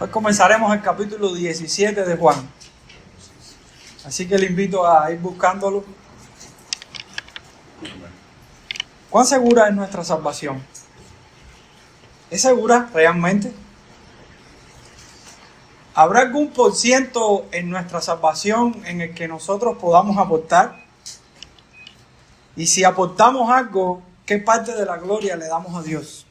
Hoy comenzaremos el capítulo 17 de Juan. Así que le invito a ir buscándolo. ¿Cuán segura es nuestra salvación? ¿Es segura realmente? ¿Habrá algún porciento en nuestra salvación en el que nosotros podamos aportar? Y si aportamos algo, ¿qué parte de la gloria le damos a Dios?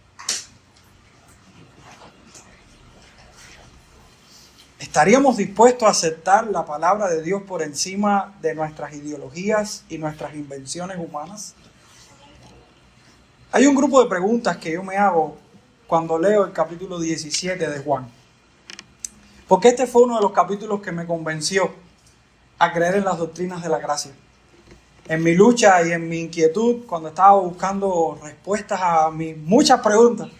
¿Estaríamos dispuestos a aceptar la palabra de Dios por encima de nuestras ideologías y nuestras invenciones humanas? Hay un grupo de preguntas que yo me hago cuando leo el capítulo 17 de Juan. Porque este fue uno de los capítulos que me convenció a creer en las doctrinas de la gracia. En mi lucha y en mi inquietud, cuando estaba buscando respuestas a mis muchas preguntas,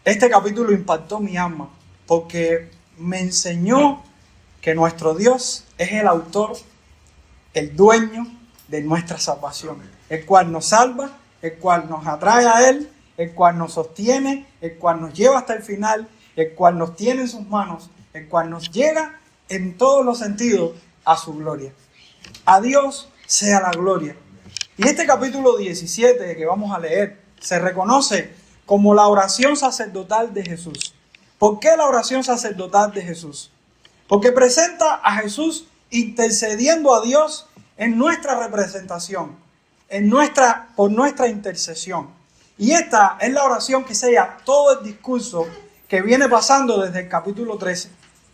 este capítulo impactó mi alma porque me enseñó que nuestro Dios es el autor, el dueño de nuestra salvación, el cual nos salva, el cual nos atrae a Él, el cual nos sostiene, el cual nos lleva hasta el final, el cual nos tiene en sus manos, el cual nos llega en todos los sentidos a su gloria. A Dios sea la gloria. Y este capítulo 17 que vamos a leer se reconoce como la oración sacerdotal de Jesús. ¿Por qué la oración sacerdotal de Jesús? Porque presenta a Jesús intercediendo a Dios en nuestra representación, por nuestra intercesión. Y esta es la oración que sella todo el discurso que viene pasando desde el capítulo 13.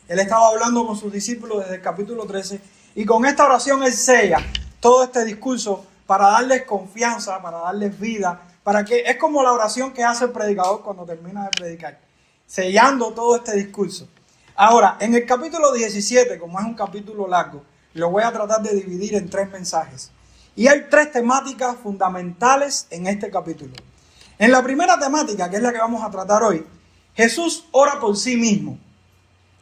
Él estaba hablando con sus discípulos desde el capítulo 13 y con esta oración él sella todo este discurso para darles confianza, para darles vida, para que es como la oración que hace el predicador cuando termina de predicar, sellando todo este discurso. Ahora, en el capítulo 17, como es un capítulo largo, lo voy a tratar de dividir en 3 mensajes. Y hay 3 temáticas fundamentales en este capítulo. En la primera temática, que es la que vamos a tratar hoy, Jesús ora por sí mismo.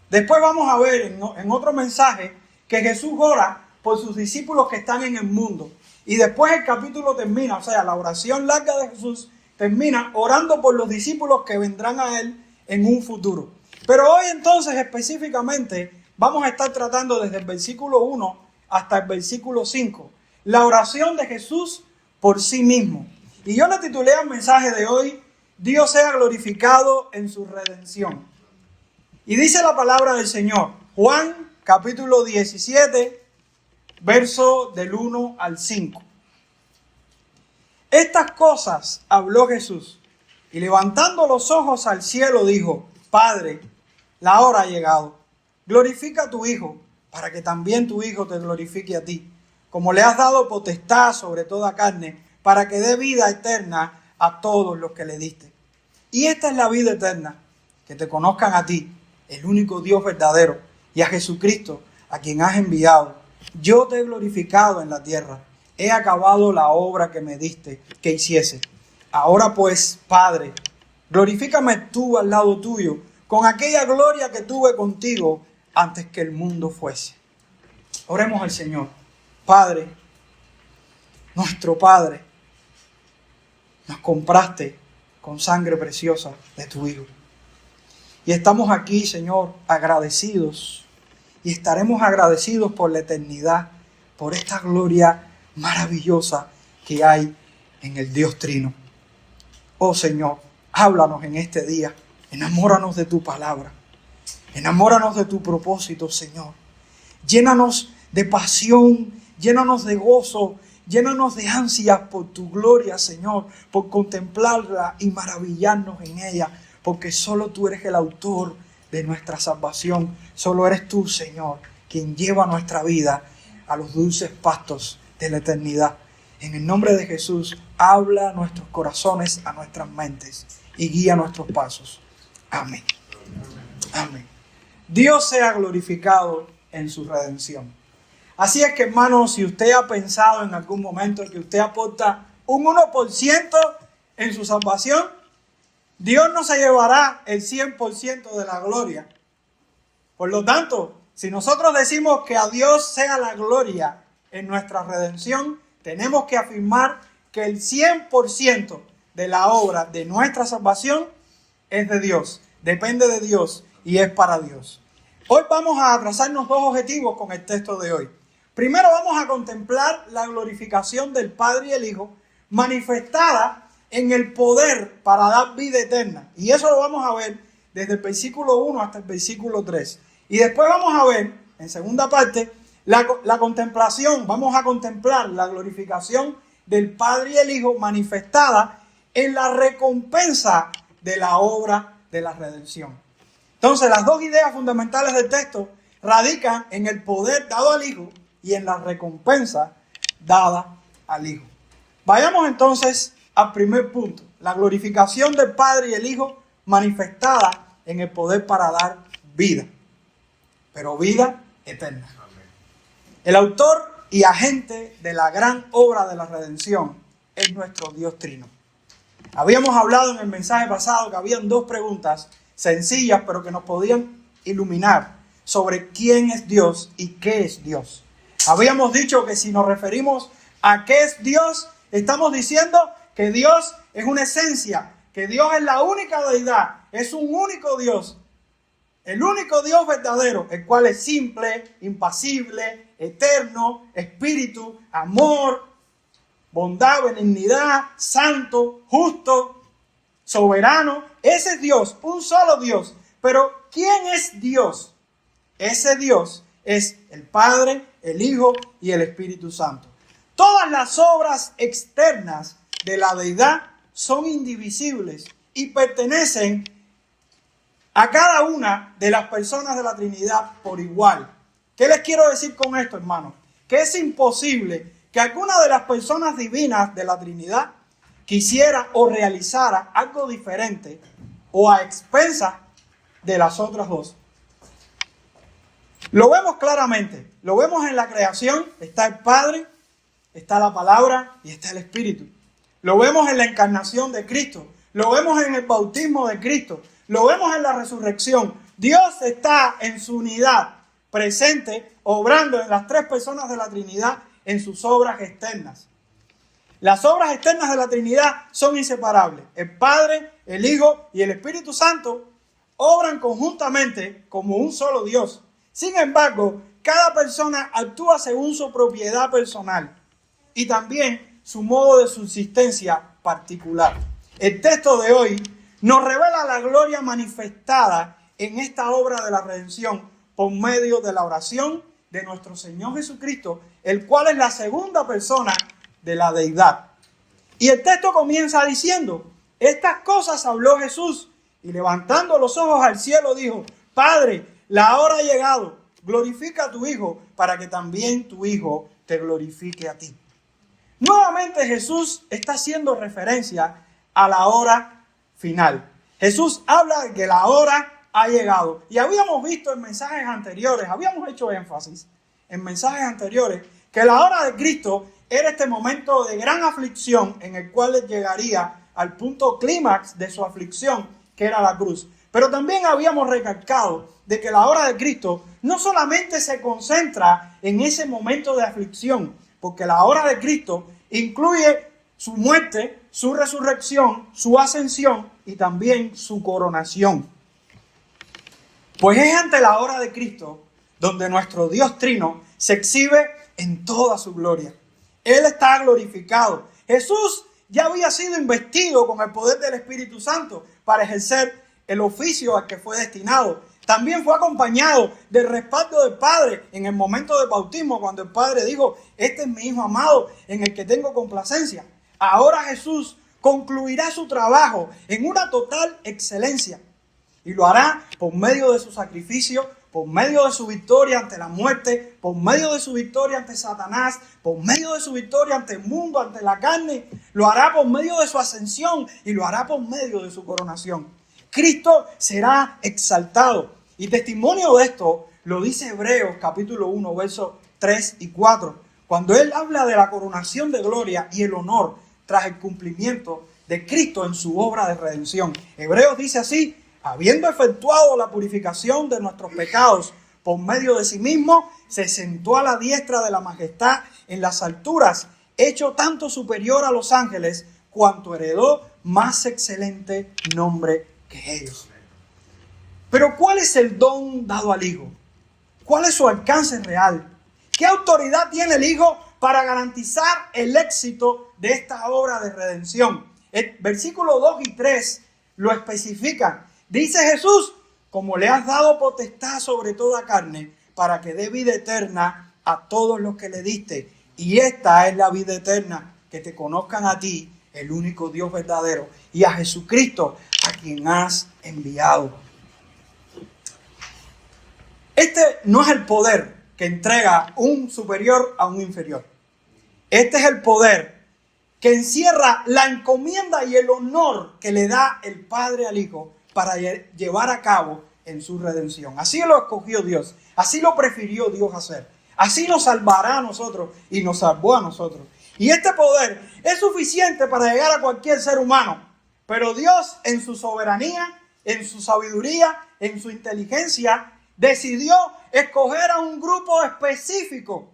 Después vamos a ver en otro mensaje que Jesús ora por sus discípulos que están en el mundo. Y después el capítulo termina, o sea, la oración larga de Jesús termina orando por los discípulos que vendrán a Él en un futuro. Pero hoy entonces específicamente vamos a estar tratando desde el versículo 1 hasta el versículo 5, la oración de Jesús por sí mismo. Y yo le titulé al mensaje de hoy, Dios sea glorificado en su redención. Y dice la palabra del Señor, Juan capítulo 17, verso del 1 al 5. Estas cosas habló Jesús y levantando los ojos al cielo dijo, Padre, la hora ha llegado. Glorifica a tu Hijo para que también tu Hijo te glorifique a ti, como le has dado potestad sobre toda carne, para que dé vida eterna a todos los que le diste. Y esta es la vida eterna, que te conozcan a ti, el único Dios verdadero, y a Jesucristo, a quien has enviado. Yo te he glorificado en la tierra, he acabado la obra que me diste que hiciese. Ahora pues, Padre, glorifícame tú al lado tuyo, con aquella gloria que tuve contigo antes que el mundo fuese. Oremos al Señor. Padre, nuestro Padre, nos compraste con sangre preciosa de tu Hijo. Y estamos aquí, Señor, agradecidos. Y estaremos agradecidos por la eternidad, por esta gloria maravillosa que hay en el Dios Trino. Oh Señor, háblanos en este día. Enamóranos de tu palabra. Enamóranos de tu propósito, Señor. Llénanos de pasión, llénanos de gozo, llénanos de ansias por tu gloria, Señor, por contemplarla y maravillarnos en ella, porque solo tú eres el autor de nuestra salvación. Solo eres tú, Señor, quien lleva nuestra vida a los dulces pastos de la eternidad. En el nombre de Jesús, habla a nuestros corazones, a nuestras mentes y guía nuestros pasos. Amén. Amén. Dios sea glorificado en su redención. Así es que, hermanos, si usted ha pensado en algún momento que usted aporta un 1% en su salvación, Dios no se llevará el 100% de la gloria. Por lo tanto, si nosotros decimos que a Dios sea la gloria en nuestra redención, tenemos que afirmar que el 100% de la obra de nuestra salvación es de Dios, depende de Dios y es para Dios. Hoy vamos a trazarnos dos objetivos con el texto de hoy. Primero vamos a contemplar la glorificación del Padre y el Hijo manifestada en el poder para dar vida eterna. Y eso lo vamos a ver desde el versículo 1 hasta el versículo 3. Y después vamos a ver, en segunda parte, la contemplación. Vamos a contemplar la glorificación del Padre y el Hijo manifestada en la recompensa de la obra de la redención. Entonces, las dos ideas fundamentales del texto radican en el poder dado al Hijo y en la recompensa dada al Hijo. Vayamos entonces al primer punto, la glorificación del Padre y el Hijo manifestada en el poder para dar vida, pero vida eterna. El autor y agente de la gran obra de la redención es nuestro Dios Trino. Habíamos hablado en el mensaje pasado que habían dos preguntas sencillas, pero que nos podían iluminar sobre quién es Dios y qué es Dios. Habíamos dicho que si nos referimos a qué es Dios, estamos diciendo que Dios es una esencia, que Dios es la única deidad, es un único Dios, el único Dios verdadero, el cual es simple, impasible, eterno, espíritu, amor, bondad, benignidad, santo, justo, soberano. Ese es Dios, un solo Dios. Pero ¿quién es Dios? Ese Dios es el Padre, el Hijo y el Espíritu Santo. Todas las obras externas de la deidad son indivisibles y pertenecen a cada una de las personas de la Trinidad por igual. ¿Qué les quiero decir con esto, hermanos? Que es imposible que alguna de las personas divinas de la Trinidad quisiera o realizara algo diferente o a expensas de las otras dos. Lo vemos claramente, lo vemos en la creación, está el Padre, está la Palabra y está el Espíritu. Lo vemos en la encarnación de Cristo, lo vemos en el bautismo de Cristo, lo vemos en la resurrección. Dios está en su unidad, presente, obrando en las tres personas de la Trinidad en sus obras externas. Las obras externas de la Trinidad son inseparables. El Padre, el Hijo y el Espíritu Santo obran conjuntamente como un solo Dios. Sin embargo, cada persona actúa según su propiedad personal y también su modo de subsistencia particular. El texto de hoy nos revela la gloria manifestada en esta obra de la redención por medio de la oración de nuestro Señor Jesucristo, el cual es la segunda persona de la deidad. Y el texto comienza diciendo: estas cosas habló Jesús y levantando los ojos al cielo dijo: Padre, la hora ha llegado, glorifica a tu Hijo para que también tu Hijo te glorifique a ti. Nuevamente Jesús está haciendo referencia a la hora final. Jesús habla de que la hora ha llegado. Y habíamos visto en mensajes anteriores, habíamos hecho énfasis en mensajes anteriores, que la hora de Cristo era este momento de gran aflicción en el cual él llegaría al punto clímax de su aflicción, que era la cruz. Pero también habíamos recalcado de que la hora de Cristo no solamente se concentra en ese momento de aflicción, porque la hora de Cristo incluye su muerte, su resurrección, su ascensión y también su coronación. Pues es ante la hora de Cristo donde nuestro Dios Trino se exhibe en toda su gloria. Él está glorificado. Jesús ya había sido investido con el poder del Espíritu Santo para ejercer el oficio al que fue destinado. También fue acompañado del respaldo del Padre en el momento del bautismo, cuando el Padre dijo: este es mi Hijo amado en el que tengo complacencia. Ahora Jesús concluirá su trabajo en una total excelencia y lo hará por medio de su sacrificio, por medio de su victoria ante la muerte, por medio de su victoria ante Satanás, por medio de su victoria ante el mundo, ante la carne. Lo hará por medio de su ascensión y lo hará por medio de su coronación. Cristo será exaltado. Y testimonio de esto lo dice Hebreos capítulo 1, versos 3 y 4, cuando él habla de la coronación de gloria y el honor tras el cumplimiento de Cristo en su obra de redención. Hebreos dice así: habiendo efectuado la purificación de nuestros pecados por medio de sí mismo, se sentó a la diestra de la majestad en las alturas, hecho tanto superior a los ángeles, cuanto heredó más excelente nombre que ellos. Pero ¿cuál es el don dado al Hijo? ¿Cuál es su alcance real? ¿Qué autoridad tiene el Hijo para garantizar el éxito de esta obra de redención? El versículo 2 y 3 lo especifican. Dice Jesús: como le has dado potestad sobre toda carne, para que dé vida eterna a todos los que le diste. Y esta es la vida eterna, que te conozcan a ti, el único Dios verdadero, y a Jesucristo, a quien has enviado. Este no es el poder que entrega un superior a un inferior. Este es el poder que encierra la encomienda y el honor que le da el Padre al Hijo para llevar a cabo en su redención. Así lo escogió Dios, así lo prefirió Dios hacer. Así nos salvará a nosotros y nos salvó a nosotros. Y este poder es suficiente para llegar a cualquier ser humano. Pero Dios, en su soberanía, en su sabiduría, en su inteligencia, decidió escoger a un grupo específico.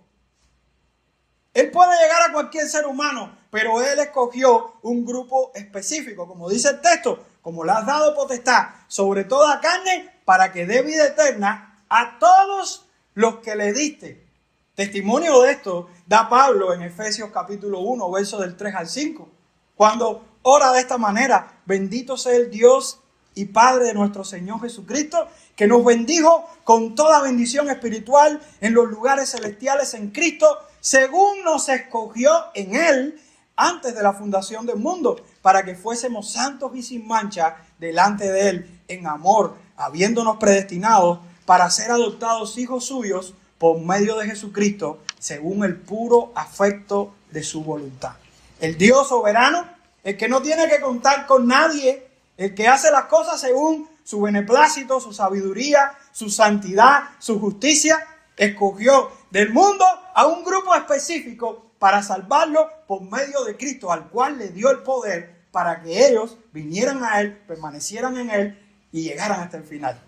Él puede llegar a cualquier ser humano, pero Él escogió un grupo específico. Como dice el texto: como le has dado potestad sobre toda carne, para que dé vida eterna a todos los que le diste. Testimonio de esto da Pablo en Efesios capítulo 1, versos del 3 al 5, cuando ora de esta manera: bendito sea el Dios y Padre de nuestro Señor Jesucristo, que nos bendijo con toda bendición espiritual en los lugares celestiales en Cristo, según nos escogió en Él antes de la fundación del mundo, para que fuésemos santos y sin mancha delante de Él en amor, habiéndonos predestinados para ser adoptados hijos suyos por medio de Jesucristo, según el puro afecto de su voluntad. El Dios soberano, el que no tiene que contar con nadie, el que hace las cosas según su beneplácito, su sabiduría, su santidad, su justicia, escogió del mundo a un grupo específico para salvarlo por medio de Cristo, al cual le dio el poder para que ellos vinieran a Él, permanecieran en Él y llegaran hasta el final.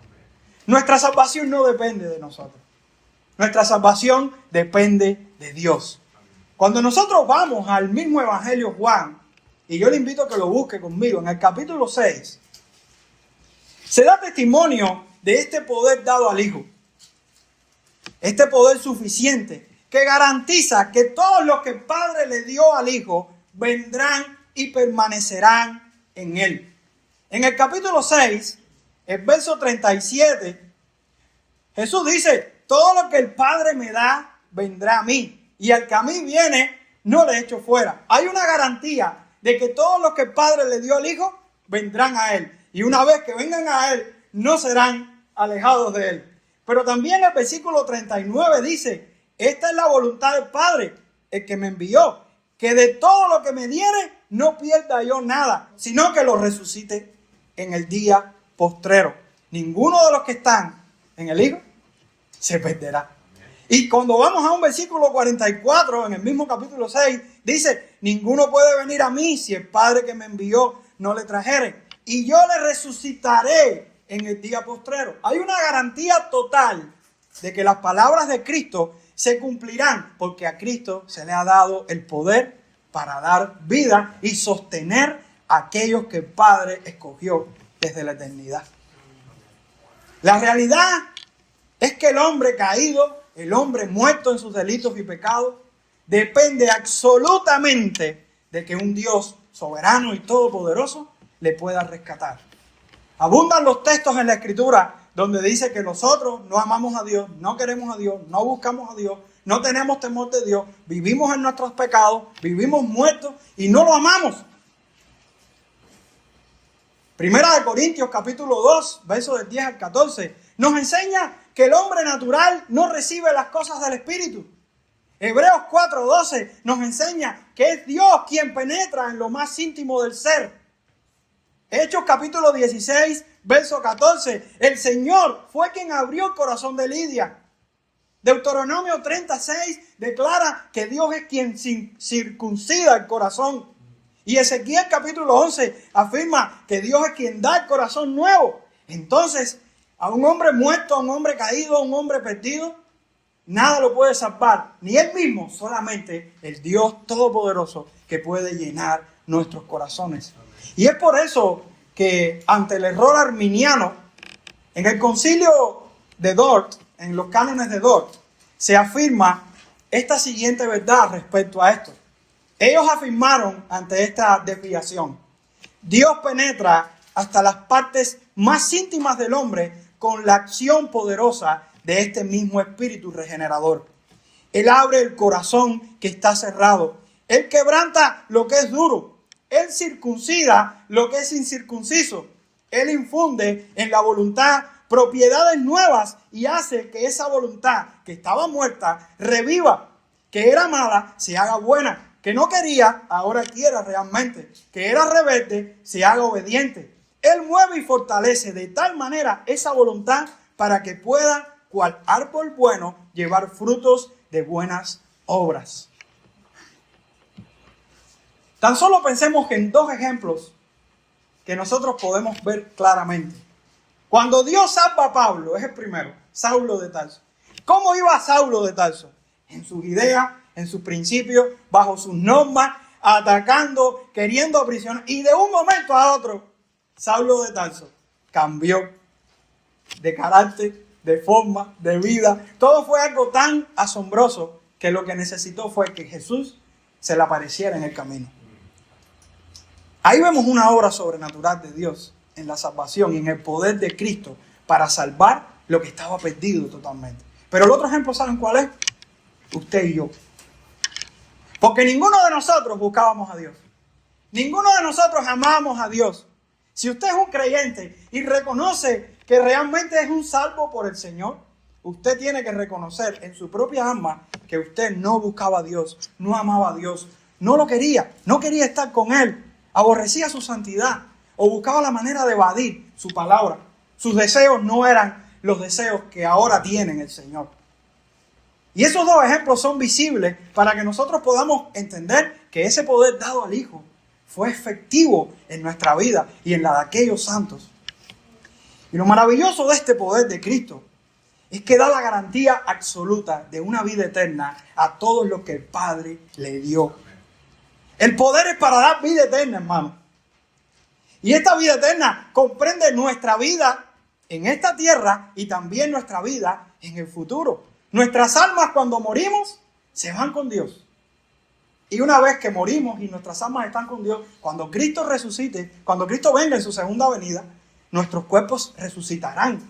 Nuestra salvación no depende de nosotros. Nuestra salvación depende de Dios. Cuando nosotros vamos al mismo Evangelio Juan, y yo le invito a que lo busque conmigo, en el capítulo 6, se da testimonio de este poder dado al Hijo. Este poder suficiente que garantiza que todos los que el Padre le dio al Hijo vendrán y permanecerán en Él. En el capítulo 6, el verso 37, Jesús dice: todo lo que el Padre me da, vendrá a mí. Y al que a mí viene, no le echo fuera. Hay una garantía de que todos los que el Padre le dio al Hijo, vendrán a Él. Y una vez que vengan a Él, no serán alejados de Él. Pero también el versículo 39 dice: esta es la voluntad del Padre, el que me envió, que de todo lo que me diere, no pierda yo nada, sino que lo resucite en el día postrero. Ninguno de los que están en el Hijo se perderá. Y cuando vamos a un versículo 44, en el mismo capítulo 6, dice: ninguno puede venir a mí si el Padre que me envió no le trajere, y yo le resucitaré en el día postrero. Hay una garantía total de que las palabras de Cristo se cumplirán, porque a Cristo se le ha dado el poder para dar vida y sostener a aquellos que el Padre escogió desde la eternidad. La realidad es que el hombre caído, el hombre muerto en sus delitos y pecados, depende absolutamente de que un Dios soberano y todopoderoso le pueda rescatar. Abundan los textos en la Escritura donde dice que nosotros no amamos a Dios, no queremos a Dios, no buscamos a Dios, no tenemos temor de Dios, vivimos en nuestros pecados, vivimos muertos y no lo amamos. Primera de Corintios capítulo 2, versos del 10 al 14, nos enseña que el hombre natural no recibe las cosas del Espíritu. Hebreos 4:12 nos enseña que es Dios quien penetra en lo más íntimo del ser. Hechos capítulo 16, verso 14, el Señor fue quien abrió el corazón de Lidia. Deuteronomio 36 declara que Dios es quien circuncida el corazón. Y Ezequiel capítulo 11 afirma que Dios es quien da el corazón nuevo. Entonces, a un hombre muerto, a un hombre caído, a un hombre perdido, nada lo puede salvar, ni Él mismo, solamente el Dios todopoderoso que puede llenar nuestros corazones. Y es por eso que ante el error arminiano En el concilio de Dort, en los cánones de Dort, se afirma esta siguiente verdad respecto a esto. Ellos afirmaron ante esta desviación: Dios penetra hasta las partes más íntimas del hombre con la acción poderosa de este mismo espíritu regenerador. Él abre el corazón que está cerrado. Él quebranta lo que es duro. Él circuncida lo que es incircunciso. Él infunde en la voluntad propiedades nuevas y hace que esa voluntad que estaba muerta reviva, que era mala se haga buena, que no quería ahora quiera realmente, que era rebelde se haga obediente. Él mueve y fortalece de tal manera esa voluntad para que pueda, cual árbol bueno, llevar frutos de buenas obras. Tan solo pensemos en dos ejemplos que nosotros podemos ver claramente. Cuando Dios salva a Pablo, es el primero, Saulo de Tarso. ¿Cómo iba Saulo de Tarso? En sus ideas, en sus principios, bajo sus normas, atacando, queriendo aprisionar. Y de un momento a otro, Saulo de Tarso cambió de carácter, de forma, de vida. Todo fue algo tan asombroso que lo que necesitó fue que Jesús se le apareciera en el camino. Ahí vemos una obra sobrenatural de Dios en la salvación y en el poder de Cristo para salvar lo que estaba perdido totalmente. Pero el otro ejemplo, ¿saben cuál es? Usted y yo. Porque ninguno de nosotros buscábamos a Dios. Ninguno de nosotros amábamos a Dios. Si usted es un creyente y reconoce que realmente es un salvo por el Señor, usted tiene que reconocer en su propia alma que usted no buscaba a Dios, no amaba a Dios, no lo quería, no quería estar con Él, aborrecía su santidad o buscaba la manera de evadir su palabra. Sus deseos no eran los deseos que ahora tienen el Señor. Y esos dos ejemplos son visibles para que nosotros podamos entender que ese poder dado al Hijo fue efectivo en nuestra vida y en la de aquellos santos. Y lo maravilloso de este poder de Cristo es que da la garantía absoluta de una vida eterna a todos los que el Padre le dio. El poder es para dar vida eterna, hermano. Y esta vida eterna comprende nuestra vida en esta tierra y también nuestra vida en el futuro. Nuestras almas cuando morimos se van con Dios. Y una vez que morimos y nuestras almas están con Dios, cuando Cristo resucite, cuando Cristo venga en su segunda venida, nuestros cuerpos resucitarán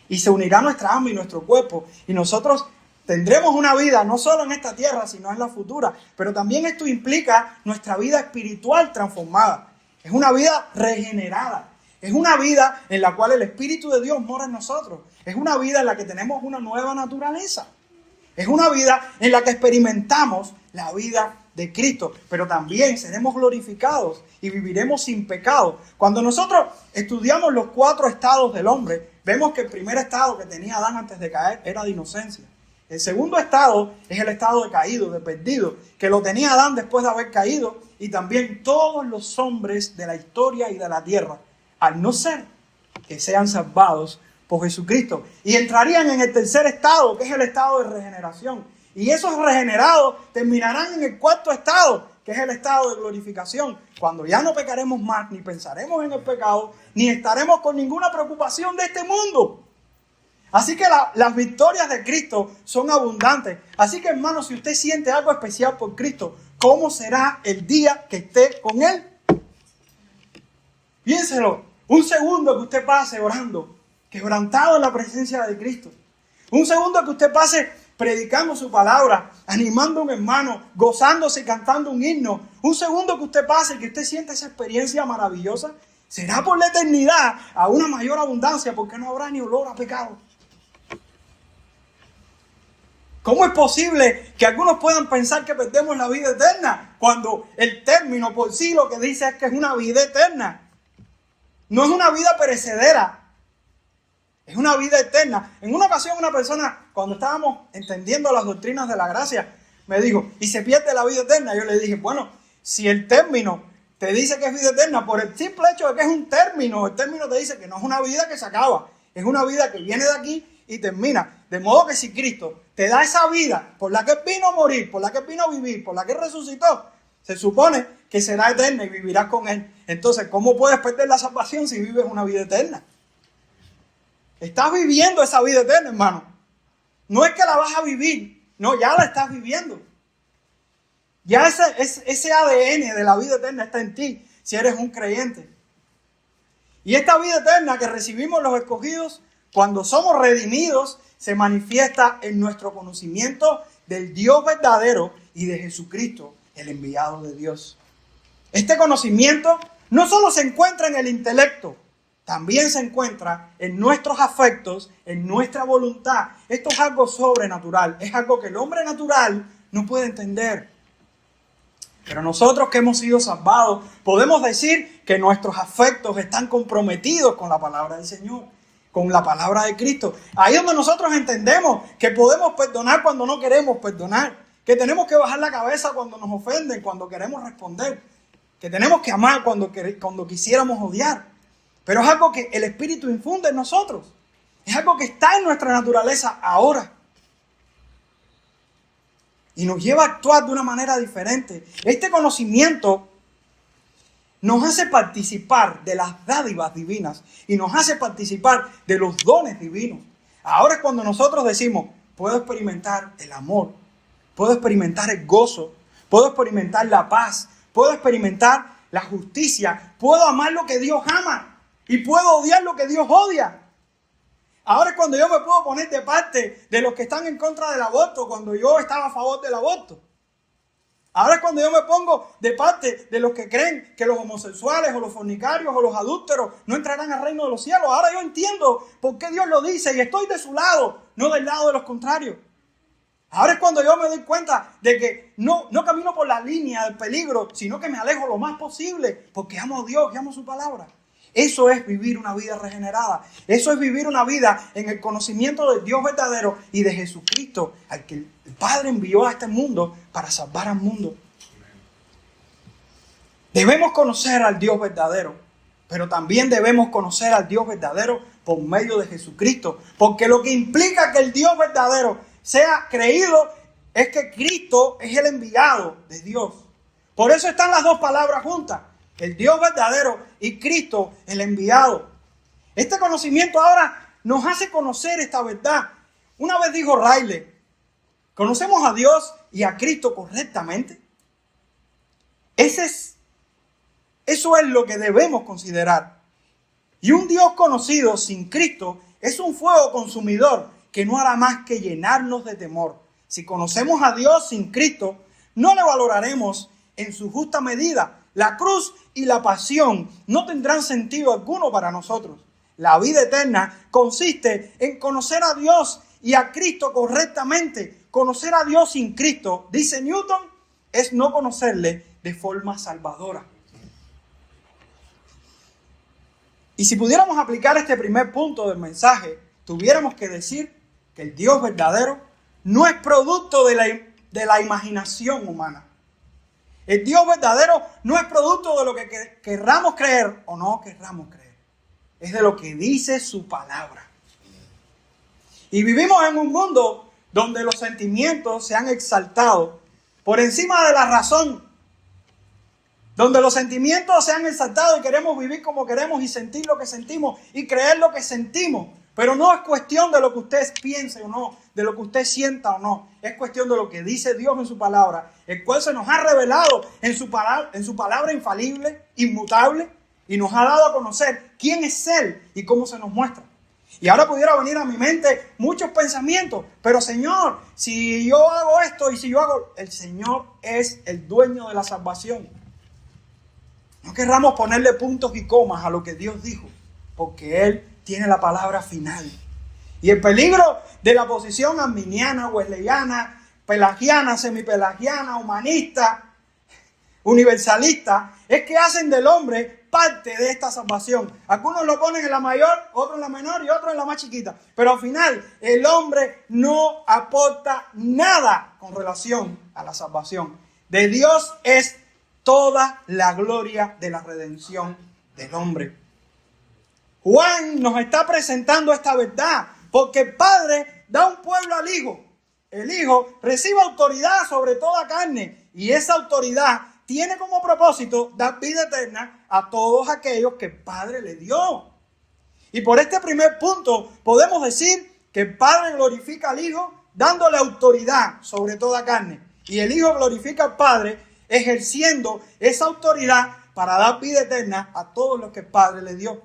y se unirá nuestra alma y nuestro cuerpo. Y nosotros tendremos una vida no solo en esta tierra, sino en la futura. Pero también esto implica nuestra vida espiritual transformada. Es una vida regenerada. Es una vida en la cual el Espíritu de Dios mora en nosotros. Es una vida en la que tenemos una nueva naturaleza. Es una vida en la que experimentamos la vida de Cristo, pero también seremos glorificados y viviremos sin pecado. Cuando nosotros estudiamos los 4 estados del hombre, vemos que el primer estado que tenía Adán antes de caer era de inocencia. El segundo estado es el estado de caído, de perdido, que lo tenía Adán después de haber caído, y también todos los hombres de la historia y de la tierra, al no ser que sean salvados por Jesucristo. Y entrarían en el tercer estado, que es el estado de regeneración. Y esos regenerados terminarán en el cuarto estado, que es el estado de glorificación, cuando ya no pecaremos más, ni pensaremos en el pecado, ni estaremos con ninguna preocupación de este mundo. Así que las victorias de Cristo son abundantes. Así que, hermano, si usted siente algo especial por Cristo, ¿cómo será el día que esté con Él? Piénselo, un segundo que usted pase orando, quebrantado en la presencia de Cristo. Un segundo que usted pase predicando su palabra, animando a un hermano, gozándose y cantando un himno. Un segundo que usted pase y que usted sienta esa experiencia maravillosa, será por la eternidad a una mayor abundancia, porque no habrá ni olor a pecado. ¿Cómo es posible que algunos puedan pensar que perdemos la vida eterna cuando el término por sí lo que dice es que es una vida eterna? No es una vida perecedera. Es una vida eterna. En una ocasión una persona, cuando estábamos entendiendo las doctrinas de la gracia, me dijo, ¿y se pierde la vida eterna? Yo le dije, bueno, si el término te dice que es vida eterna, por el simple hecho de que es un término, el término te dice que no es una vida que se acaba, es una vida que viene de aquí y termina. De modo que si Cristo te da esa vida por la que vino a morir, por la que vino a vivir, por la que resucitó, se supone que será eterna y vivirás con Él. Entonces, ¿cómo puedes perder la salvación si vives una vida eterna? Estás viviendo esa vida eterna, hermano. No es que la vas a vivir, no, ya la estás viviendo. Ya ese ADN de la vida eterna está en ti, si eres un creyente. Y esta vida eterna que recibimos los escogidos, cuando somos redimidos, se manifiesta en nuestro conocimiento del Dios verdadero y de Jesucristo, el enviado de Dios. Este conocimiento no solo se encuentra en el intelecto, también se encuentra en nuestros afectos, en nuestra voluntad. Esto es algo sobrenatural, es algo que el hombre natural no puede entender. Pero nosotros que hemos sido salvados, podemos decir que nuestros afectos están comprometidos con la palabra del Señor, con la palabra de Cristo. Ahí es donde nosotros entendemos que podemos perdonar cuando no queremos perdonar, que tenemos que bajar la cabeza cuando nos ofenden, cuando queremos responder, que tenemos que amar cuando quisiéramos odiar. Pero es algo que el Espíritu infunde en nosotros. Es algo que está en nuestra naturaleza ahora. Y nos lleva a actuar de una manera diferente. Este conocimiento nos hace participar de las dádivas divinas y nos hace participar de los dones divinos. Ahora es cuando nosotros decimos, puedo experimentar el amor, puedo experimentar el gozo, puedo experimentar la paz, puedo experimentar la justicia, puedo amar lo que Dios ama y puedo odiar lo que Dios odia. Ahora es cuando yo me puedo poner de parte de los que están en contra del aborto, cuando yo estaba a favor del aborto. Ahora es cuando yo me pongo de parte de los que creen que los homosexuales o los fornicarios o los adúlteros no entrarán al reino de los cielos. Ahora yo entiendo por qué Dios lo dice y estoy de su lado, no del lado de los contrarios. Ahora es cuando yo me doy cuenta de que no camino por la línea del peligro, sino que me alejo lo más posible porque amo a Dios y amo su palabra. Eso es vivir una vida regenerada. Eso es vivir una vida en el conocimiento del Dios verdadero y de Jesucristo, al que el Padre envió a este mundo para salvar al mundo. Debemos conocer al Dios verdadero, pero también debemos conocer al Dios verdadero por medio de Jesucristo. Porque lo que implica que el Dios verdadero sea creído es que Cristo es el enviado de Dios. Por eso están las dos palabras juntas. El Dios verdadero y Cristo el enviado. Este conocimiento ahora nos hace conocer esta verdad. Una vez dijo Riley, ¿conocemos a Dios y a Cristo correctamente? Eso es lo que debemos considerar. Y un Dios conocido sin Cristo es un fuego consumidor que no hará más que llenarnos de temor. Si conocemos a Dios sin Cristo, no le valoraremos en su justa medida. La cruz y la pasión no tendrán sentido alguno para nosotros. La vida eterna consiste en conocer a Dios y a Cristo correctamente. Conocer a Dios sin Cristo, dice Newton, es no conocerle de forma salvadora. Y si pudiéramos aplicar este primer punto del mensaje, tuviéramos que decir que el Dios verdadero no es producto de la imaginación humana. El Dios verdadero no es producto de lo que querramos creer o no querramos creer. Es de lo que dice su palabra. Y vivimos en un mundo donde los sentimientos se han exaltado por encima de la razón. Donde los sentimientos se han exaltado y queremos vivir como queremos y sentir lo que sentimos y creer lo que sentimos. Pero no es cuestión de lo que usted piense o no, de lo que usted sienta o no. Es cuestión de lo que dice Dios en su palabra, el cual se nos ha revelado en su palabra infalible, inmutable, y nos ha dado a conocer quién es Él y cómo se nos muestra. Y ahora pudiera venir a mi mente muchos pensamientos, pero Señor, si yo hago esto y si yo hago... El Señor es el dueño de la salvación. No querramos ponerle puntos y comas a lo que Dios dijo, porque Él tiene la palabra final. Y el peligro de la posición arminiana, wesleyana, pelagiana, semipelagiana, humanista, universalista, es que hacen del hombre parte de esta salvación. Algunos lo ponen en la mayor, otros en la menor y otros en la más chiquita. Pero al final, el hombre no aporta nada con relación a la salvación. De Dios es toda la gloria de la redención del hombre. Juan nos está presentando esta verdad, porque el Padre da un pueblo al Hijo. El Hijo recibe autoridad sobre toda carne y esa autoridad tiene como propósito dar vida eterna a todos aquellos que el Padre le dio. Y por este primer punto podemos decir que el Padre glorifica al Hijo dándole autoridad sobre toda carne. Y el Hijo glorifica al Padre ejerciendo esa autoridad para dar vida eterna a todos los que el Padre le dio.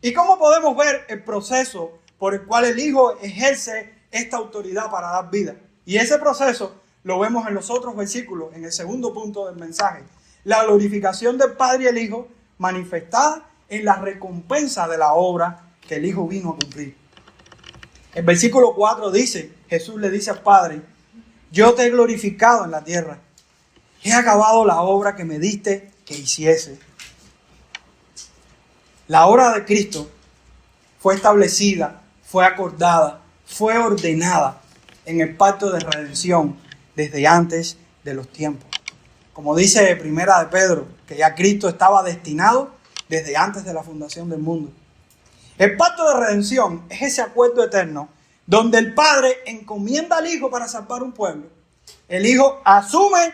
¿Y cómo podemos ver el proceso por el cual el Hijo ejerce esta autoridad para dar vida? Y ese proceso lo vemos en los otros versículos, en el segundo punto del mensaje. La glorificación del Padre y el Hijo manifestada en la recompensa de la obra que el Hijo vino a cumplir. El versículo 4 dice, Jesús le dice al Padre, yo te he glorificado en la tierra. He acabado la obra que me diste que hiciese. La obra de Cristo fue establecida, fue acordada, fue ordenada en el pacto de redención desde antes de los tiempos. Como dice Primera de Pedro, que ya Cristo estaba destinado desde antes de la fundación del mundo. El pacto de redención es ese acuerdo eterno donde el Padre encomienda al Hijo para salvar un pueblo. El Hijo asume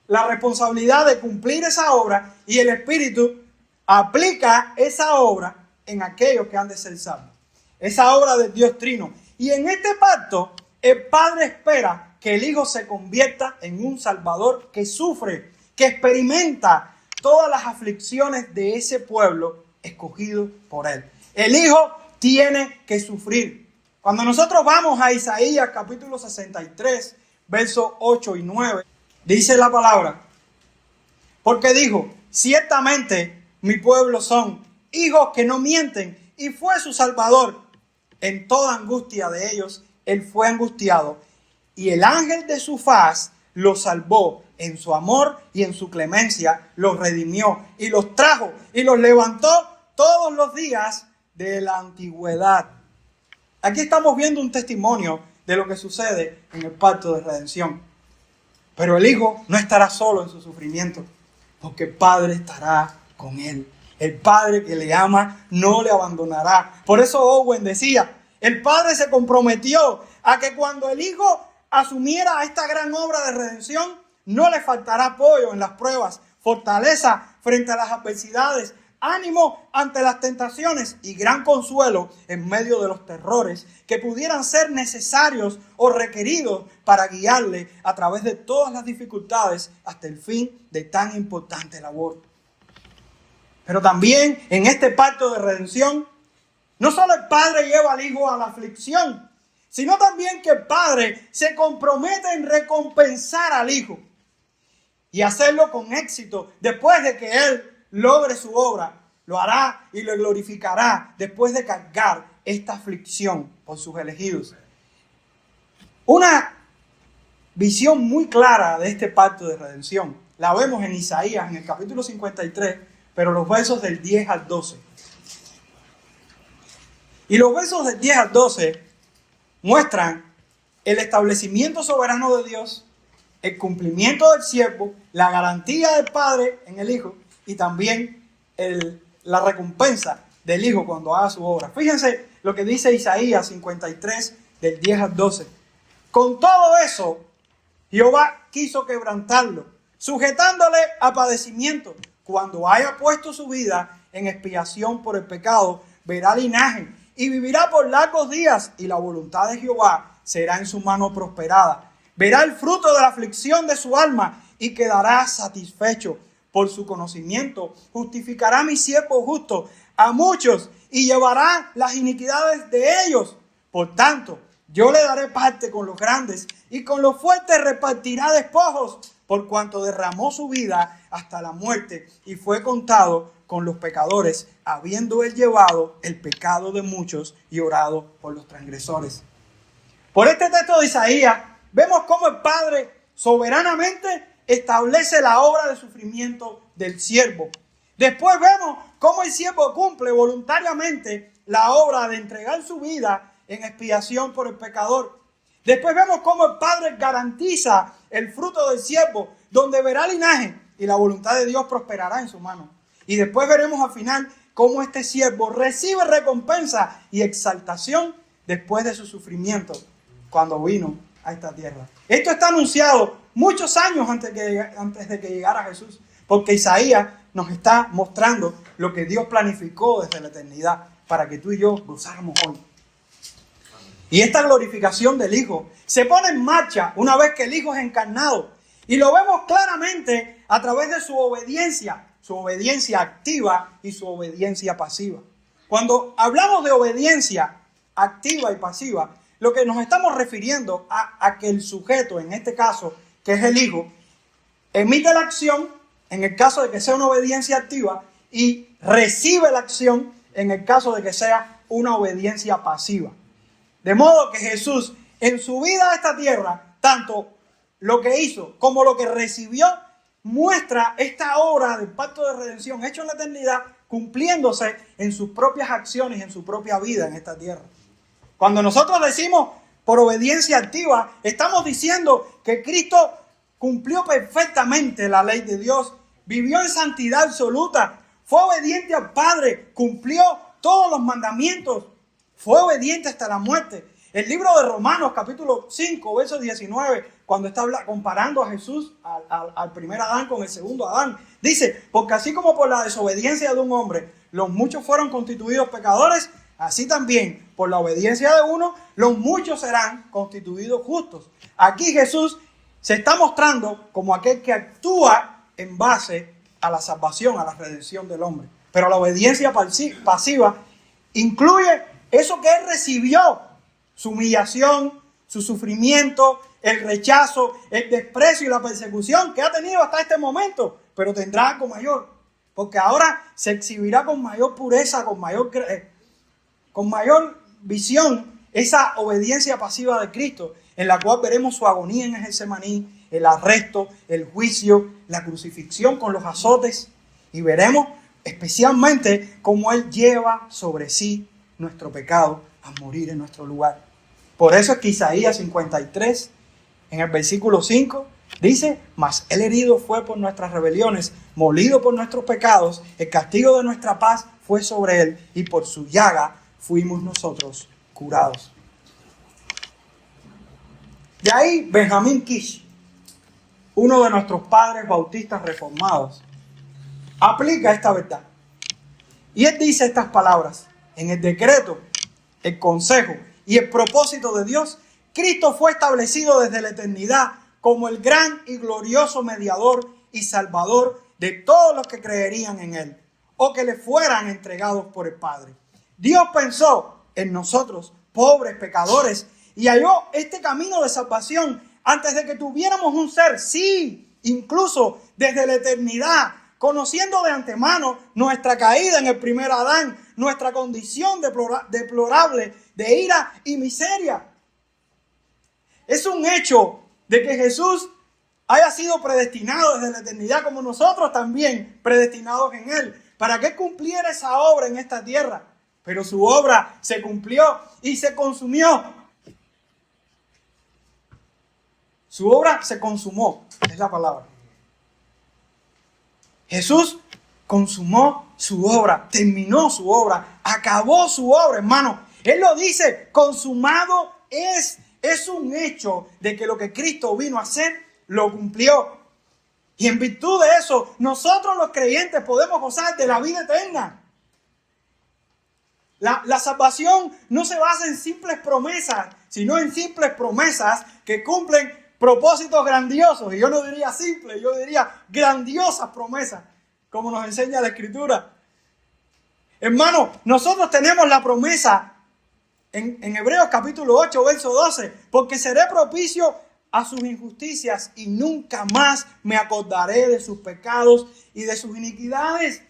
la responsabilidad de cumplir esa obra y el Espíritu aplica esa obra en aquellos que han de ser salvos. Esa obra del Dios Trino. Y en este pacto, el Padre espera que el Hijo se convierta en un Salvador que sufre, que experimenta todas las aflicciones de ese pueblo escogido por Él. El Hijo tiene que sufrir. Cuando nosotros vamos a Isaías capítulo 63, versos 8 y 9, dice la palabra, porque dijo, ciertamente mi pueblo son hijos que no mienten, y fue su Salvador. En toda angustia de ellos, Él fue angustiado, y el ángel de su faz los salvó. En su amor y en su clemencia los redimió, y los trajo, y los levantó todos los días de la antigüedad. Aquí estamos viendo un testimonio de lo que sucede en el pacto de redención. Pero el Hijo no estará solo en su sufrimiento, porque el Padre estará con Él. El Padre que le ama no le abandonará. Por eso Owen decía, el Padre se comprometió a que cuando el Hijo asumiera esta gran obra de redención, no le faltará apoyo en las pruebas, fortaleza frente a las adversidades, ánimo ante las tentaciones y gran consuelo en medio de los terrores que pudieran ser necesarios o requeridos para guiarle a través de todas las dificultades hasta el fin de tan importante labor. Pero también en este pacto de redención, no solo el Padre lleva al Hijo a la aflicción, sino también que el Padre se compromete en recompensar al Hijo y hacerlo con éxito después de que Él logre su obra. Lo hará y lo glorificará después de cargar esta aflicción por sus elegidos. Una visión muy clara de este pacto de redención la vemos en Isaías, en el capítulo 53, pero los versos del 10 al 12. Y los versos del 10 al 12 muestran el establecimiento soberano de Dios, el cumplimiento del siervo, la garantía del Padre en el Hijo y también la recompensa del Hijo cuando haga su obra. Fíjense lo que dice Isaías 53 del 10 al 12. Con todo eso, Jehová quiso quebrantarlo, sujetándole a padecimiento. Cuando haya puesto su vida en expiación por el pecado, verá linaje y vivirá por largos días, y la voluntad de Jehová será en su mano prosperada. Verá el fruto de la aflicción de su alma y quedará satisfecho. Por su conocimiento justificará a mi siervo justo a muchos y llevará las iniquidades de ellos. Por tanto, yo le daré parte con los grandes y con los fuertes repartirá despojos, por cuanto derramó su vida hasta la muerte y fue contado con los pecadores, habiendo él llevado el pecado de muchos y orado por los transgresores. Por este texto de Isaías, vemos cómo el Padre soberanamente establece la obra de sufrimiento del siervo. Después vemos cómo el siervo cumple voluntariamente la obra de entregar su vida en expiación por el pecador. Después vemos cómo el Padre garantiza el fruto del siervo, donde verá linaje y la voluntad de Dios prosperará en su mano. Y después veremos al final cómo este siervo recibe recompensa y exaltación después de su sufrimiento cuando vino a esta tierra. Esto está anunciado muchos años antes de que llegara Jesús, porque Isaías nos está mostrando lo que Dios planificó desde la eternidad. para que tú y yo gozáramos hoy. Y esta glorificación del Hijo se pone en marcha una vez que el Hijo es encarnado. Y lo vemos claramente a través de su obediencia activa y su obediencia pasiva. Cuando hablamos de obediencia activa y pasiva, lo que nos estamos refiriendo a que el sujeto, en este caso, que es el Hijo, emite la acción en el caso de que sea una obediencia activa y recibe la acción en el caso de que sea una obediencia pasiva. De modo que Jesús, en su vida a esta tierra, tanto lo que hizo como lo que recibió, muestra esta obra del pacto de redención hecho en la eternidad, cumpliéndose en sus propias acciones, en su propia vida en esta tierra. Cuando nosotros decimos por obediencia activa, estamos diciendo que Cristo cumplió perfectamente la ley de Dios, vivió en santidad absoluta, fue obediente al Padre, cumplió todos los mandamientos, fue obediente hasta la muerte. El libro de Romanos, capítulo 5, verso 19, cuando está comparando a Jesús, al primer Adán con el segundo Adán, dice, porque así como por la desobediencia de un hombre, los muchos fueron constituidos pecadores, así también por la obediencia de uno, los muchos serán constituidos justos. Aquí Jesús se está mostrando como aquel que actúa en base a la salvación, a la redención del hombre. Pero la obediencia pasiva incluye eso que él recibió, su humillación, su sufrimiento, el rechazo, el desprecio y la persecución que ha tenido hasta este momento, pero tendrá algo mayor, porque ahora se exhibirá con mayor pureza, con mayor visión, esa obediencia pasiva de Cristo, en la cual veremos su agonía en el Getsemaní, el arresto, el juicio, la crucifixión con los azotes, y veremos especialmente cómo Él lleva sobre sí nuestro pecado a morir en nuestro lugar. Por eso es que Isaías 53, en el versículo 5, dice, mas Él herido fue por nuestras rebeliones, molido por nuestros pecados, el castigo de nuestra paz fue sobre Él, y por su llaga fuimos nosotros curados. De ahí Benjamín Kish, uno de nuestros padres bautistas reformados, aplica esta verdad. Y él dice estas palabras: en el decreto, el consejo y el propósito de Dios, Cristo fue establecido desde la eternidad como el gran y glorioso mediador y salvador de todos los que creerían en Él o que le fueran entregados por el Padre. Dios pensó en nosotros, pobres pecadores, y halló este camino de salvación antes de que tuviéramos un ser, sí, incluso desde la eternidad, conociendo de antemano nuestra caída en el primer Adán, nuestra condición deplorable de ira y miseria. Es un hecho de que Jesús haya sido predestinado desde la eternidad, como nosotros también predestinados en Él, para que cumpliera esa obra en esta tierra. Pero su obra se cumplió y se consumió. Su obra se consumó, es la palabra. Jesús consumó su obra, terminó su obra, acabó su obra, hermano. Él lo dice, consumado es. Es un hecho de que lo que Cristo vino a hacer, lo cumplió. Y en virtud de eso, nosotros los creyentes podemos gozar de la vida eterna. La salvación no se basa en simples promesas, sino en simples promesas que cumplen propósitos grandiosos. Y yo no diría simples, yo diría grandiosas promesas, como nos enseña la Escritura. Hermano, nosotros tenemos la promesa en Hebreos capítulo 8, verso 12, porque seré propicio a sus injusticias y nunca más me acordaré de sus pecados y de sus iniquidades.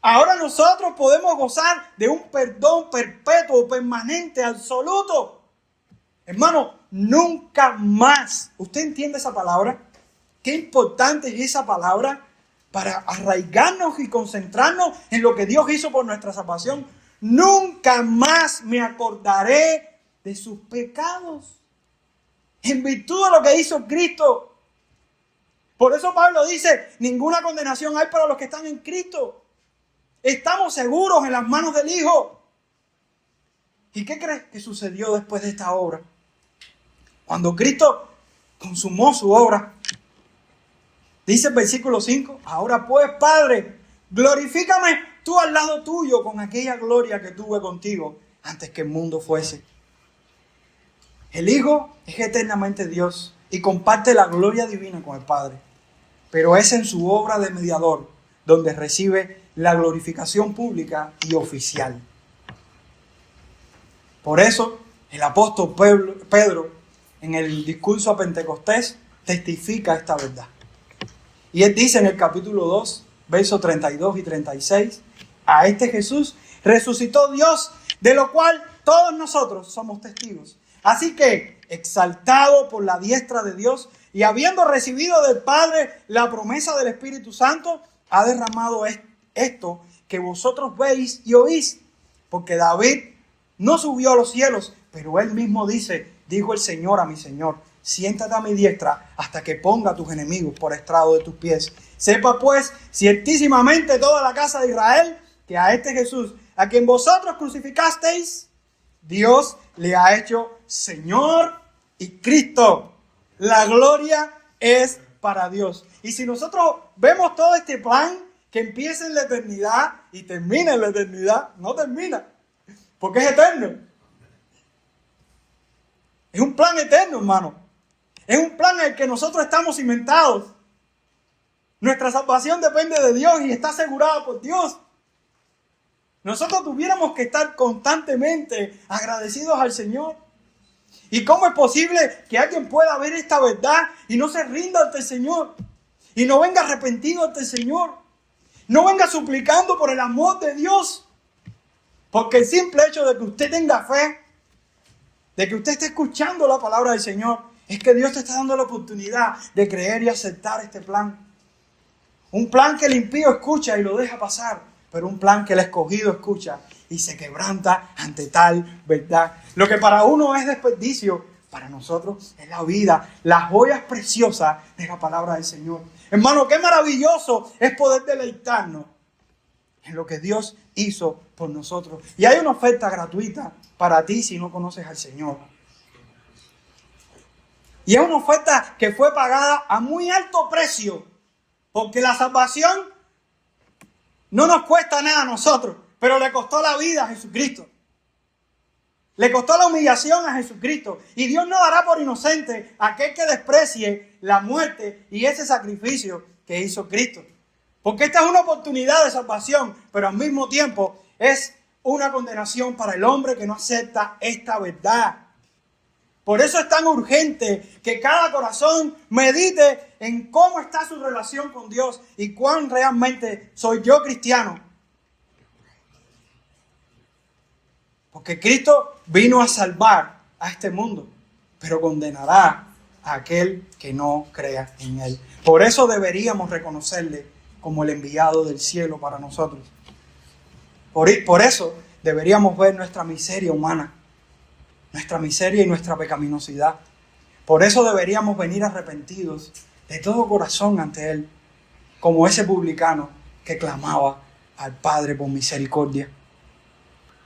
Ahora nosotros podemos gozar de un perdón perpetuo, permanente, absoluto. Hermano, nunca más. ¿Usted entiende esa palabra? Qué importante es esa palabra para arraigarnos y concentrarnos en lo que Dios hizo por nuestra salvación. Nunca más me acordaré de sus pecados. En virtud de lo que hizo Cristo. Por eso Pablo dice, ninguna condenación hay para los que están en Cristo. Estamos seguros en las manos del Hijo. ¿Y qué crees que sucedió después de esta obra? Cuando Cristo consumó su obra, dice el versículo 5, ahora pues, Padre, glorifícame tú al lado tuyo con aquella gloria que tuve contigo antes que el mundo fuese. El Hijo es eternamente Dios y comparte la gloria divina con el Padre, pero es en su obra de mediador donde recibe la glorificación pública y oficial. Por eso el apóstol Pedro en el discurso a Pentecostés testifica esta verdad. Y él dice en el capítulo 2, versos 32 y 36, a este Jesús resucitó Dios, de lo cual todos nosotros somos testigos. Así que, exaltado por la diestra de Dios y habiendo recibido del Padre la promesa del Espíritu Santo, ha derramado esto que vosotros veis y oís. Porque David no subió a los cielos, pero él mismo dice, dijo el Señor a mi Señor, siéntate a mi diestra hasta que ponga a tus enemigos por estrado de tus pies. Sepa pues ciertísimamente toda la casa de Israel que a este Jesús, a quien vosotros crucificasteis, Dios le ha hecho Señor y Cristo. La gloria es para Dios. Y si nosotros vemos todo este plan que empieza en la eternidad y termina en la eternidad, no termina, porque es eterno. Es un plan eterno, hermano. Es un plan en el que nosotros estamos cimentados. Nuestra salvación depende de Dios y está asegurada por Dios. Nosotros tuviéramos que estar constantemente agradecidos al Señor. ¿Y cómo es posible que alguien pueda ver esta verdad y no se rinda ante el Señor? Y no venga arrepentido ante el Señor. No venga suplicando por el amor de Dios. Porque el simple hecho de que usted tenga fe, de que usted esté escuchando la palabra del Señor, es que Dios te está dando la oportunidad de creer y aceptar este plan. Un plan que el impío escucha y lo deja pasar, pero un plan que el escogido escucha y se quebranta ante tal verdad. Lo que para uno es desperdicio, para nosotros es la vida, las joyas preciosas de la palabra del Señor. Hermano, qué maravilloso es poder deleitarnos en lo que Dios hizo por nosotros. Y hay una oferta gratuita para ti si no conoces al Señor. Y es una oferta que fue pagada a muy alto precio, porque la salvación no nos cuesta nada a nosotros, pero le costó la vida a Jesucristo. Le costó la humillación a Jesucristo. Y Dios no dará por inocente a aquel que desprecie la muerte y ese sacrificio que hizo Cristo. Porque esta es una oportunidad de salvación, pero al mismo tiempo es una condenación para el hombre que no acepta esta verdad. Por eso es tan urgente que cada corazón medite en cómo está su relación con Dios y cuán realmente soy yo cristiano. Porque Cristo vino a salvar a este mundo, pero condenará a aquel que no crea en Él. Por eso deberíamos reconocerle como el enviado del cielo para nosotros. Por eso deberíamos ver nuestra miseria humana, nuestra miseria y nuestra pecaminosidad. Por eso deberíamos venir arrepentidos de todo corazón ante Él, como ese publicano que clamaba al Padre por misericordia.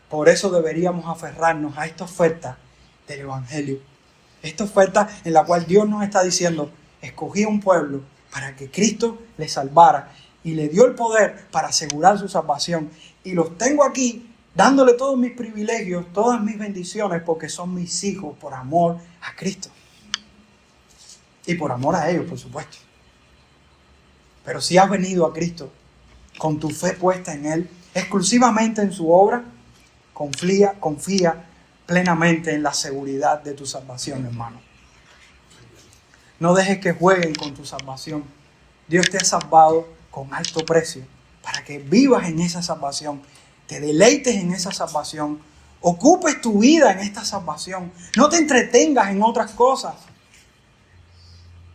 Por eso deberíamos aferrarnos a esta oferta del Evangelio. Esta oferta en la cual Dios nos está diciendo, escogí un pueblo para que Cristo le salvara y le dio el poder para asegurar su salvación. Y los tengo aquí dándole todos mis privilegios, todas mis bendiciones, porque son mis hijos por amor a Cristo. Y por amor a ellos, por supuesto. Pero si has venido a Cristo con tu fe puesta en Él, exclusivamente en su obra, confía plenamente en la seguridad de tu salvación, hermano. No dejes que jueguen con tu salvación. Dios te ha salvado con alto precio para que vivas en esa salvación, te deleites en esa salvación, ocupes tu vida en esta salvación. No te entretengas en otras cosas.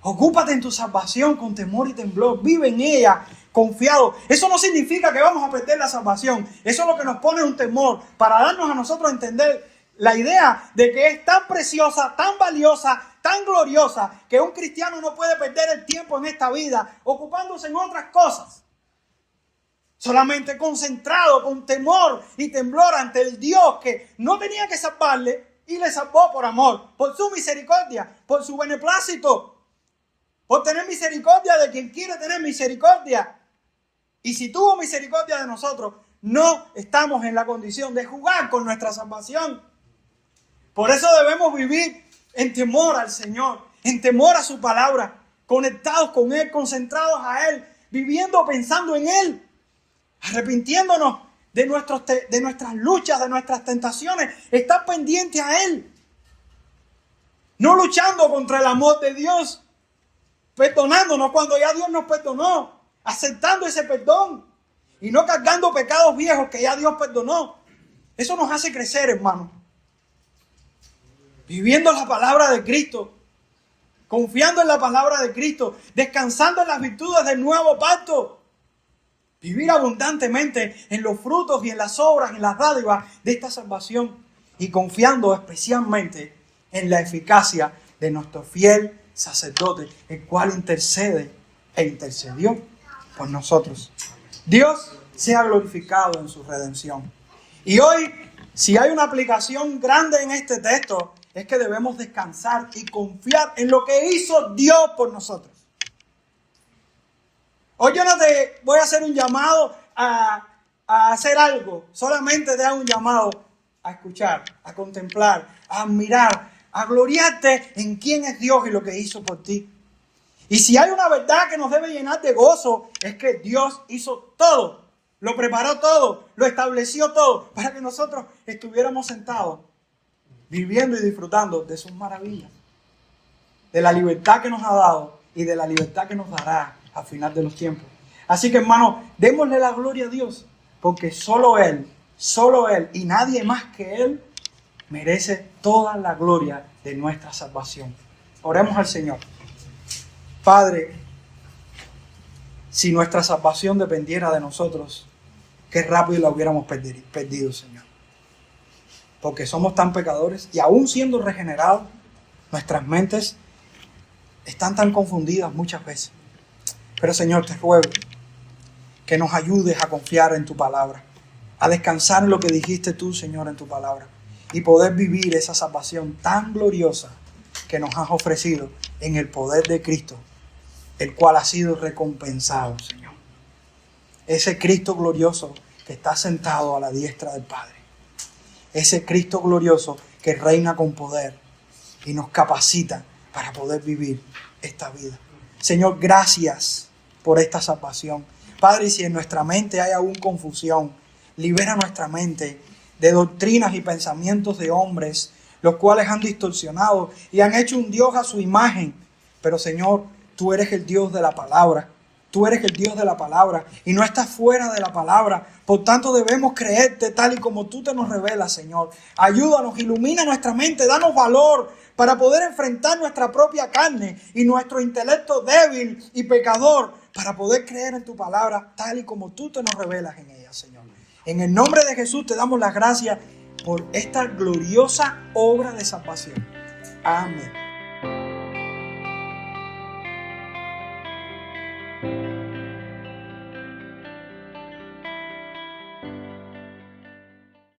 Ocúpate en tu salvación con temor y temblor. Vive en ella confiado. Eso no significa que vamos a perder la salvación. Eso es lo que nos pone un temor para darnos a nosotros a entender la idea de que es tan preciosa, tan valiosa, tan gloriosa, que un cristiano no puede perder el tiempo en esta vida ocupándose en otras cosas. Solamente concentrado con temor y temblor ante el Dios que no tenía que salvarle y le salvó por amor, por su misericordia, por su beneplácito. Por tener misericordia de quien quiere tener misericordia. Y si tuvo misericordia de nosotros, no estamos en la condición de jugar con nuestra salvación. Por eso debemos vivir en temor al Señor, en temor a su palabra, conectados con Él, concentrados a Él, viviendo pensando en Él, arrepintiéndonos de nuestras luchas, de nuestras tentaciones, estar pendientes a Él. No luchando contra el amor de Dios, perdonándonos cuando ya Dios nos perdonó, aceptando ese perdón y no cargando pecados viejos que ya Dios perdonó. Eso nos hace crecer, hermano. Viviendo la palabra de Cristo, confiando en la palabra de Cristo, descansando en las virtudes del nuevo pacto. Vivir abundantemente en los frutos y en las obras, en las dádivas de esta salvación y confiando especialmente en la eficacia de nuestro fiel sacerdote, el cual intercede e intercedió por nosotros. Dios sea glorificado en su redención. Y hoy, si hay una aplicación grande en este texto, es que debemos descansar y confiar en lo que hizo Dios por nosotros. Hoy yo no te voy a hacer un llamado a hacer algo, solamente te hago un llamado a escuchar, a contemplar, a admirar, a gloriarte en quién es Dios y lo que hizo por ti. Y si hay una verdad que nos debe llenar de gozo, es que Dios hizo todo, lo preparó todo, lo estableció todo, para que nosotros estuviéramos sentados, viviendo y disfrutando de sus maravillas, de la libertad que nos ha dado y de la libertad que nos dará al final de los tiempos. Así que, hermano, démosle la gloria a Dios, porque solo Él y nadie más que Él merece toda la gloria de nuestra salvación. Oremos al Señor. Padre, si nuestra salvación dependiera de nosotros, qué rápido la hubiéramos perdido, Señor. Porque somos tan pecadores y aún siendo regenerados, nuestras mentes están tan confundidas muchas veces. Pero, Señor, te ruego que nos ayudes a confiar en tu palabra, a descansar en lo que dijiste tú, Señor, en tu palabra, y poder vivir esa salvación tan gloriosa que nos has ofrecido en el poder de Cristo, el cual ha sido recompensado, Señor. Ese Cristo glorioso que está sentado a la diestra del Padre. Ese Cristo glorioso que reina con poder y nos capacita para poder vivir esta vida. Señor, gracias por esta salvación. Padre, y si en nuestra mente hay aún confusión, libera nuestra mente de doctrinas y pensamientos de hombres, los cuales han distorsionado y han hecho un Dios a su imagen. Pero, Señor, tú eres el Dios de la palabra. Tú eres el Dios de la palabra y no estás fuera de la palabra. Por tanto, debemos creerte tal y como tú te nos revelas, Señor. Ayúdanos, ilumina nuestra mente, danos valor para poder enfrentar nuestra propia carne y nuestro intelecto débil y pecador, para poder creer en tu palabra tal y como tú te nos revelas en ella, Señor. En el nombre de Jesús te damos las gracias por esta gloriosa obra de salvación. Amén.